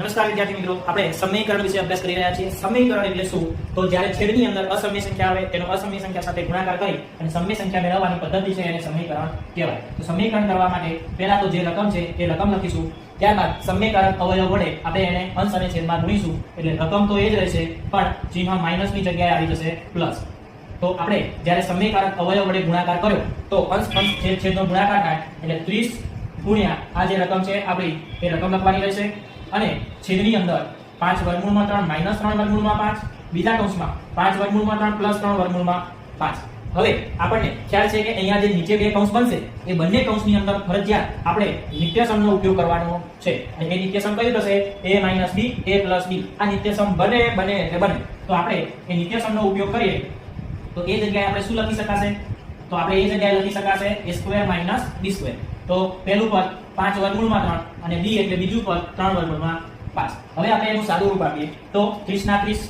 નમસ્કાર વિદ્યાર્થી મિત્રો, આપણે સમીકરણ વિશે અભ્યાસ કરી રહ્યા છીએ. સમીકરણ એટલે શું? તો જ્યારે છેદની અંદર અસમય સંખ્યા આવે તેનો અસમય સંખ્યા સાથે ગુણાકાર કરી અને સમય સંખ્યા મેળવવાની પદ્ધતિ છે એને સમીકરણ કહેવાય. તો સમીકરણ કરવા માટે પહેલા તો જે રકમ છે એ રકમ લખીશું, ત્યારબાદ સમીકરણ અવયવ વડે આપણે એને અંશ અને છેદમાં ગુણીશું. એટલે રકમ તો એ જ રહેશે, પણ ચિહ્ન માઈનસની જગ્યાએ આવી જશે પ્લસ. તો આપણે જ્યારે સમીકરણ અવયવ વડે ગુણાકાર કર્યો તો અંશ છેદનો ગુણાકાર થાય એટલે 30 ગુણ્યા આ જે રકમ છે આપણી એ રકમ લખવાની રહેશે. અને છેદની અંદર 5 વર્ગમૂળમાં 3 માઈનસ 3 વર્ગમૂળમાં 5, બીજા કૌંસમાં 5 વર્ગમૂળમાં 3 પ્લસ 3 વર્ગમૂળમાં 5. હવે આપણને ખ્યાલ છે કે અહીંયા જે નીચે બે કૌંસ બનશે એ બંને કૌંસની અંદર ફરજિયાત આપણે નિત્યસમનો ઉપયોગ કરવાનો છે. અને એ નિત્યસમ કયું થશે? a - b a + b. આ નિત્યસમ બને એટલે બને. તો આપણે એ નિત્યસમનો ઉપયોગ કરીએ તો એ જગ્યાએ આપણે શું લખી શકાશે? તો આપણે એ જગ્યાએ લખી શકાશે a² - b². તો પહેલું પદ 5 વર્ગમૂળમાં 3 અને b એટલે બીજું પદ 3 વર્ગમૂળમાં 5. હવે આપણે એનું સાદું રૂપ આપીએ તો 30 ના 30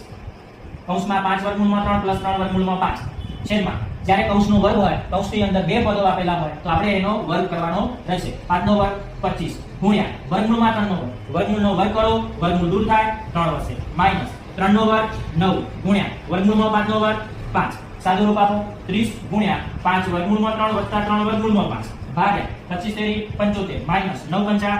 કૌંસમાં 5 વર્ગમૂળમાં 3 પ્લસ 3 વર્ગમૂળમાં 5 છેદમાં જ્યારે કૌંસનો વર્ગ હોય, કૌંસની અંદર બે પદો આપેલા હોય તો આપણે એનો વર્ગ કરવાનો રહેશે. 5 નો વર્ગ 25 ગુણ્યા વર્ગમૂળમાં 3 નો વર્ગ, વર્ગમૂળનો વર્ગ કરો, વર્ગમૂળ દૂર થાય 3 વધશે, માઈનસ 3 નો વર્ગ 9 ગુણ્યા વર્ગમૂળમાં 5 નો વર્ગ 5. સાદું રૂપ આપો 30 ગુણ્યા 5 વર્ગમૂળમાં 3 વત્તા 3 વર્ગમૂળમાં 5 ભાગ્યા 25 તેરી 75 માઈનસ 9 પંચા.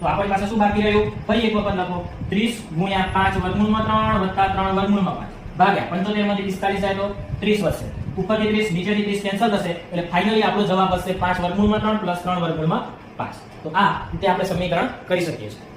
તો આપણી પાસે શું બાકી રહ્યું? ફરી એક વખત લખો 30 ગુણ્યા 5 વર્ગમૂળમાં 3 વત્તા 3 વર્ગમૂળમાં 5 ભાગ્યા 75 માંથી 45 જાય તો 30 વધશે. ઉપરથી 30 નીચેથી 30 કેન્સલ થશે એટલે ફાઇનલી આપણો જવાબ હશે 5 વર્ગમૂળમાં 3 પ્લસ 3 વર્ગમૂળમાં 5. તો આ રીતે આપણે સમીકરણ કરી શકીએ છીએ.